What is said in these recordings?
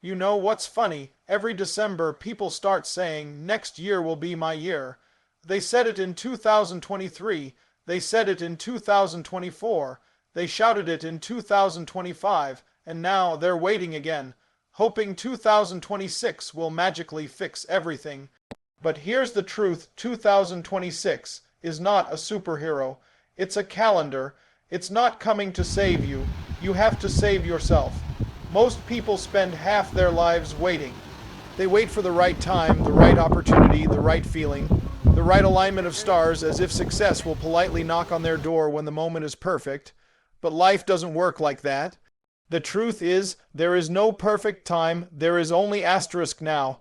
You know what's funny? Every December, people start saying, next year will be my year. They said it in 2023. They said it in 2024. They shouted it in 2025. And now they're waiting again, hoping 2026 will magically fix everything. But here's the truth: 2026 is not a superhero. It's a calendar. It's not coming to save you. You have to save yourself. Most people spend half their lives waiting. They wait for the right time, the right opportunity, the right feeling, the right alignment of stars, as if success will politely knock on their door when the moment is perfect. But life doesn't work like that. The truth is, there is no perfect time, there is only asterisk now.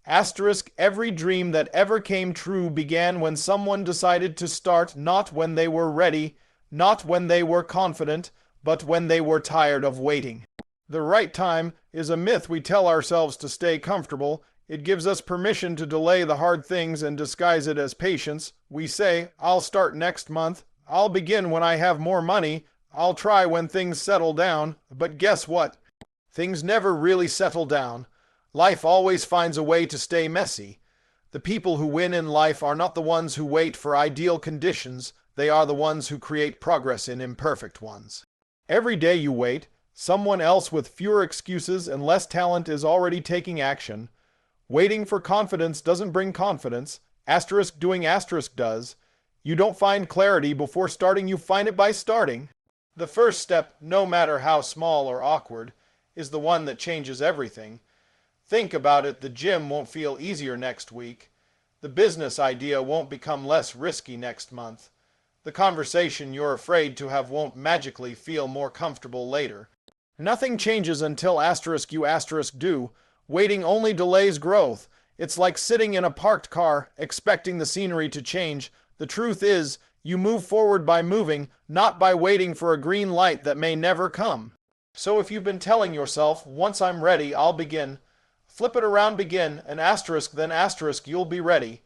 Asterisk, every dream that ever came true began when someone decided to start, not when they were ready, not when they were confident, but when they were tired of waiting. The right time is a myth we tell ourselves to stay comfortable. It gives us permission to delay the hard things and disguise it as patience. We say, I'll start next month, I'll begin when I have more money, I'll try when things settle down. But guess what? Things never really settle down. Life always finds a way to stay messy. The people who win in life are not the ones who wait for ideal conditions. They are the ones who create progress in imperfect ones. Every day you wait, someone else with fewer excuses and less talent is already taking action. Waiting for confidence doesn't bring confidence. Asterisk doing asterisk does. You don't find clarity before starting, you find it by starting. The first step, no matter how small or awkward, is the one that changes everything. Think about it: the gym won't feel easier next week. The business idea won't become less risky next month. The conversation you're afraid to have won't magically feel more comfortable later. Nothing changes until asterisk you asterisk do. Waiting only delays growth. It's like sitting in a parked car, expecting the scenery to change. The truth is, you move forward by moving, not by waiting for a green light that may never come. So if you've been telling yourself, once I'm ready, I'll begin, flip it around, begin, and asterisk then asterisk, you'll be ready.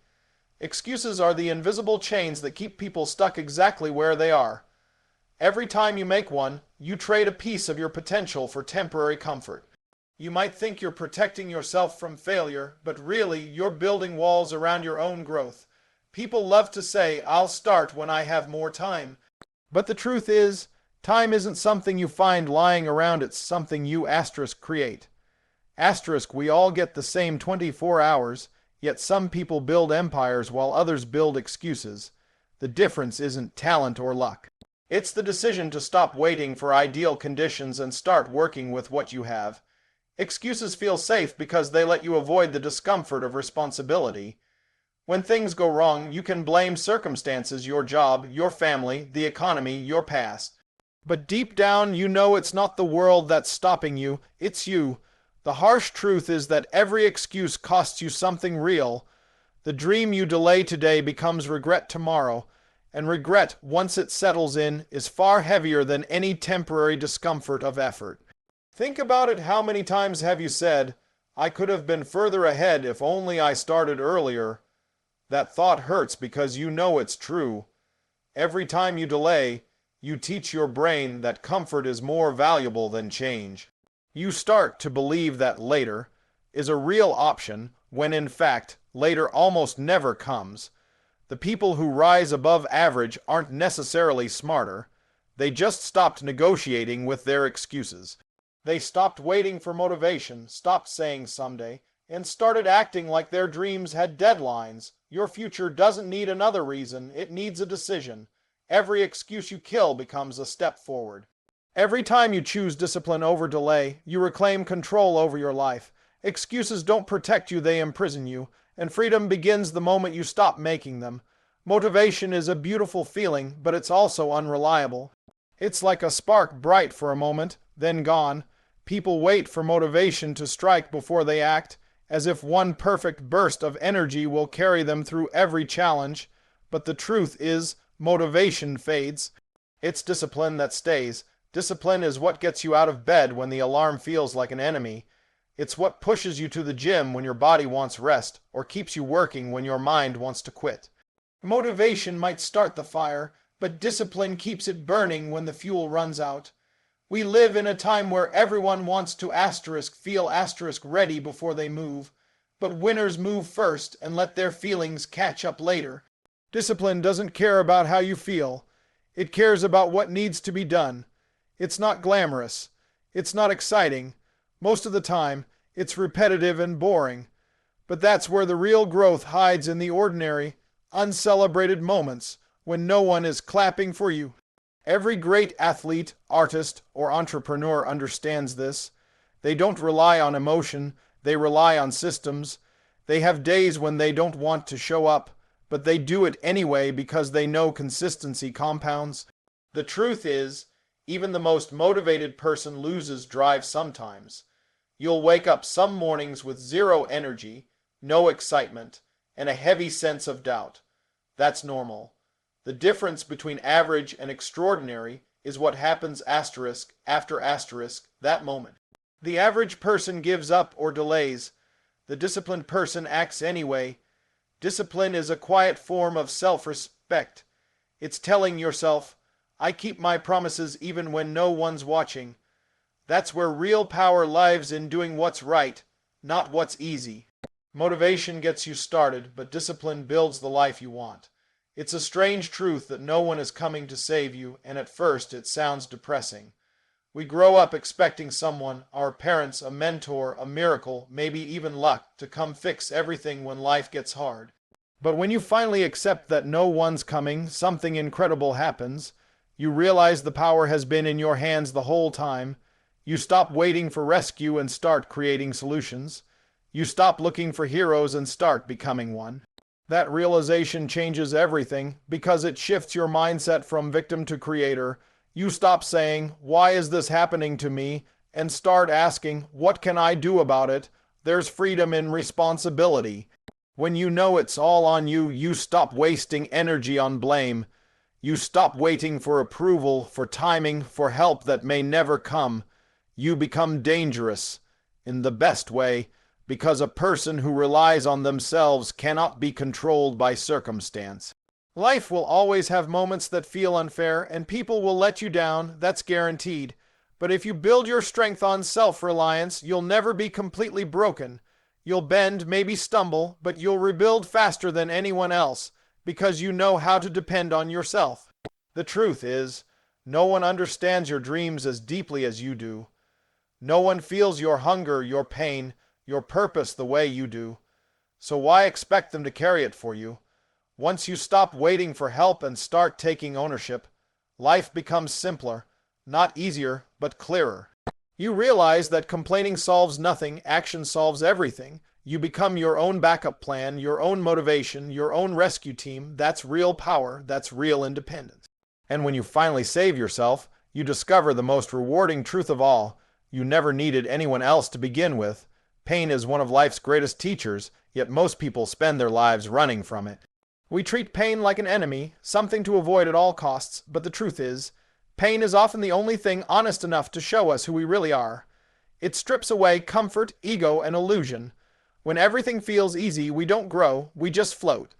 Excuses are the invisible chains that keep people stuck exactly where they are. Every time you make one, you trade a piece of your potential for temporary comfort. You might think you're protecting yourself from failure, but really you're building walls around your own growth. People love to say, I'll start when I have more time. But the truth is, time isn't something you find lying around, it's something you asterisk create. Asterisk, we all get the same 24 hours, yet some people build empires while others build excuses. The difference isn't talent or luck. It's the decision to stop waiting for ideal conditions and start working with what you have. Excuses feel safe because they let you avoid the discomfort of responsibility. When things go wrong, you can blame circumstances, your job, your family, the economy, your past. But deep down, you know it's not the world that's stopping you, it's you. The harsh truth is that every excuse costs you something real. The dream you delay today becomes regret tomorrow, and regret, once it settles in, is far heavier than any temporary discomfort of effort. Think about it: how many times have you said, I could have been further ahead if only I started earlier? That thought hurts because you know it's true. Every time you delay, you teach your brain that comfort is more valuable than change. You start to believe that later is a real option when in fact later almost never comes. The people who rise above average aren't necessarily smarter. They just stopped negotiating with their excuses. They stopped waiting for motivation, stopped saying someday, and started acting like their dreams had deadlines. Your future doesn't need another reason, it needs a decision. Every excuse you kill becomes a step forward. Every time you choose discipline over delay, you reclaim control over your life. Excuses don't protect you, they imprison you, and freedom begins the moment you stop making them. Motivation is a beautiful feeling, but it's also unreliable. It's like a spark, bright for a moment, then gone. People wait for motivation to strike before they act, as if one perfect burst of energy will carry them through every challenge. But the truth is, motivation fades. It's discipline that stays. Discipline is what gets you out of bed when the alarm feels like an enemy. It's what pushes you to the gym when your body wants rest, or keeps you working when your mind wants to quit. Motivation might start the fire, but discipline keeps it burning when the fuel runs out. We live in a time where everyone wants to feel ready before they move, but winners move first and let their feelings catch up later. Discipline doesn't care about how you feel. It cares about what needs to be done. It's not glamorous. It's not exciting. Most of the time, it's repetitive and boring. But that's where the real growth hides, in the ordinary, uncelebrated moments when no one is clapping for you. Every great athlete, artist, or entrepreneur understands this. They don't rely on emotion, they rely on systems. They have days when they don't want to show up, but they do it anyway because they know consistency compounds. The truth is, even the most motivated person loses drive sometimes. You'll wake up some mornings with zero energy, no excitement, and a heavy sense of doubt. That's normal. The difference between average and extraordinary is what happens after that moment. The average person gives up or delays. The disciplined person acts anyway. Discipline is a quiet form of self-respect. It's telling yourself, I keep my promises even when no one's watching. That's where real power lies, in doing what's right, not what's easy. Motivation gets you started, but discipline builds the life you want. It's a strange truth that no one is coming to save you, and at first it sounds depressing. We grow up expecting someone, our parents, a mentor, a miracle, maybe even luck, to come fix everything when life gets hard. But when you finally accept that no one's coming, something incredible happens. You realize the power has been in your hands the whole time. You stop waiting for rescue and start creating solutions. You stop looking for heroes and start becoming one. That realization changes everything because it shifts your mindset from victim to creator. You stop saying, why is this happening to me? And start asking, what can I do about it? There's freedom in responsibility. When you know it's all on you, you stop wasting energy on blame. You stop waiting for approval, for timing, for help that may never come. You become dangerous, in the best way, because a person who relies on themselves cannot be controlled by circumstance. Life will always have moments that feel unfair, and people will let you down, that's guaranteed. But if you build your strength on self-reliance, you'll never be completely broken. You'll bend, maybe stumble, but you'll rebuild faster than anyone else, because you know how to depend on yourself. The truth is, no one understands your dreams as deeply as you do. No one feels your hunger, your pain, your purpose the way you do. So why expect them to carry it for you? Once you stop waiting for help and start taking ownership, life becomes simpler, not easier, but clearer. You realize that complaining solves nothing, action solves everything. You become your own backup plan, your own motivation, your own rescue team. That's real power, that's real independence. And when you finally save yourself, you discover the most rewarding truth of all. You never needed anyone else to begin with. Pain is one of life's greatest teachers, yet most people spend their lives running from it. We treat pain like an enemy, something to avoid at all costs, but the truth is, pain is often the only thing honest enough to show us who we really are. It strips away comfort, ego, and illusion. When everything feels easy, we don't grow, we just float.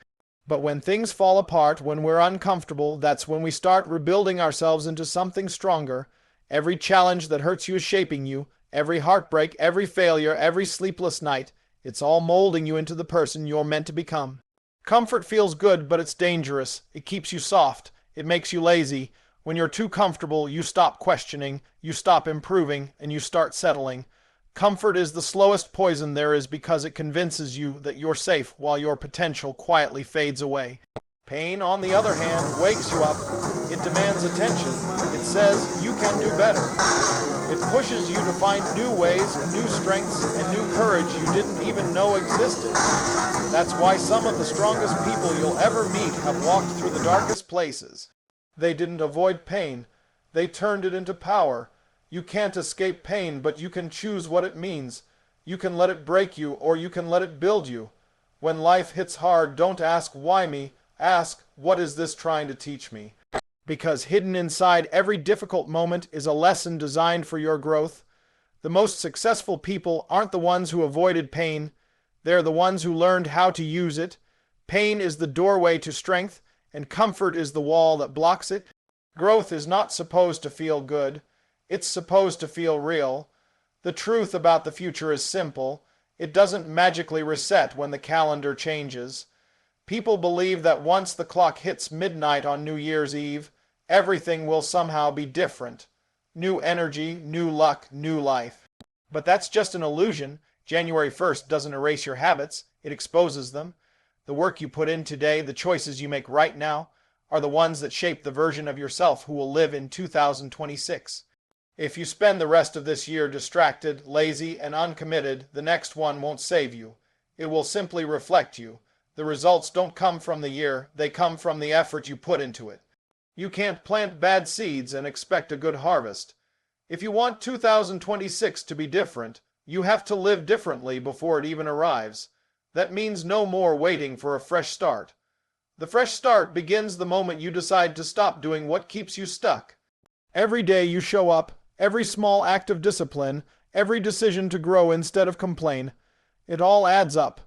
But when things fall apart, when we're uncomfortable, that's when we start rebuilding ourselves into something stronger. Every challenge that hurts you is shaping you. Every heartbreak, every failure, every sleepless night, it's all molding you into the person you're meant to become. Comfort feels good, but it's dangerous. It keeps you soft. It makes you lazy. When you're too comfortable, you stop questioning, you stop improving, and you start settling. Comfort is the slowest poison there is because it convinces you that you're safe while your potential quietly fades away. Pain, on the other hand, wakes you up. It demands attention. It says you can do better. It pushes you to find new ways, new strengths, and new courage you didn't even know existed. That's why some of the strongest people you'll ever meet have walked through the darkest places. They didn't avoid pain. They turned it into power. You can't escape pain, but you can choose what it means. You can let it break you, or you can let it build you. When life hits hard, don't ask, why me? Ask, what is this trying to teach me? Because hidden inside every difficult moment is a lesson designed for your growth. The most successful people aren't the ones who avoided pain. They're the ones who learned how to use it. Pain is the doorway to strength, and comfort is the wall that blocks it. Growth is not supposed to feel good. It's supposed to feel real. The truth about the future is simple. It doesn't magically reset when the calendar changes. People believe that once the clock hits midnight on New Year's Eve, everything will somehow be different. New energy, new luck, new life. But that's just an illusion. January 1st doesn't erase your habits, it exposes them. The work you put in today, the choices you make right now, are the ones that shape the version of yourself who will live in 2026. If you spend the rest of this year distracted, lazy, and uncommitted, the next one won't save you. It will simply reflect you. The results don't come from the year, they come from the effort you put into it. You can't plant bad seeds and expect a good harvest. If you want 2026 to be different, you have to live differently before it even arrives. That means no more waiting for a fresh start. The fresh start begins the moment you decide to stop doing what keeps you stuck. Every day you show up, every small act of discipline, every decision to grow instead of complain, it all adds up.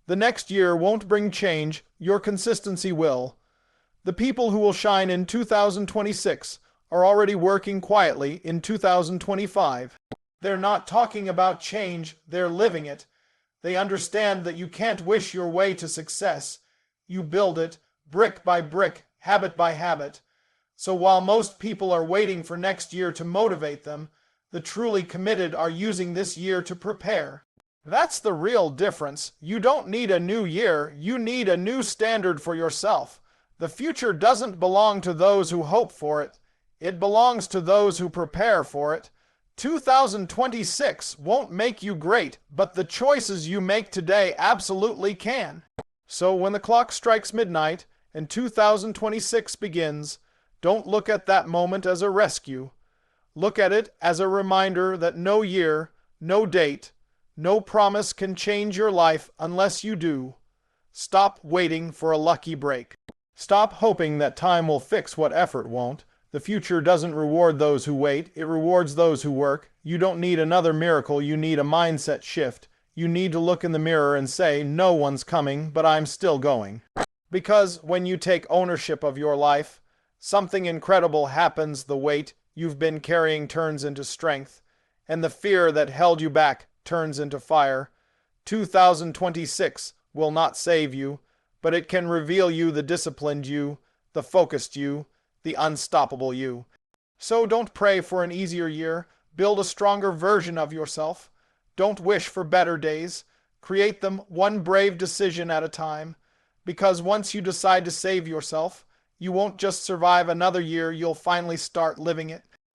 The next year won't bring change, your consistency will. The people who will shine in 2026 are already working quietly in 2025. They're not talking about change, they're living it. They understand that you can't wish your way to success. You build it, brick by brick, habit by habit. So while most people are waiting for next year to motivate them, the truly committed are using this year to prepare. That's the real difference. You don't need a new year, you need a new standard for yourself. The future doesn't belong to those who hope for it. It belongs to those who prepare for it. 2026 won't make you great, but the choices you make today absolutely can. So when the clock strikes midnight and 2026 begins, don't look at that moment as a rescue. Look at it as a reminder that no year, no date, no promise can change your life unless you do. Stop waiting for a lucky break. Stop hoping that time will fix what effort won't. The future doesn't reward those who wait, it rewards those who work. You don't need another miracle, you need a mindset shift. You need to look in the mirror and say, no one's coming, but I'm still going. Because when you take ownership of your life, something incredible happens. The weight you've been carrying turns into strength, and the fear that held you back turns into fire. 2026 will not save you, but it can reveal you, the disciplined you, the focused you, the unstoppable you. So don't pray for an easier year. Build a stronger version of yourself. Don't wish for better days. Create them one brave decision at a time. Because once you decide to save yourself, you won't just survive another year, you'll finally start living it.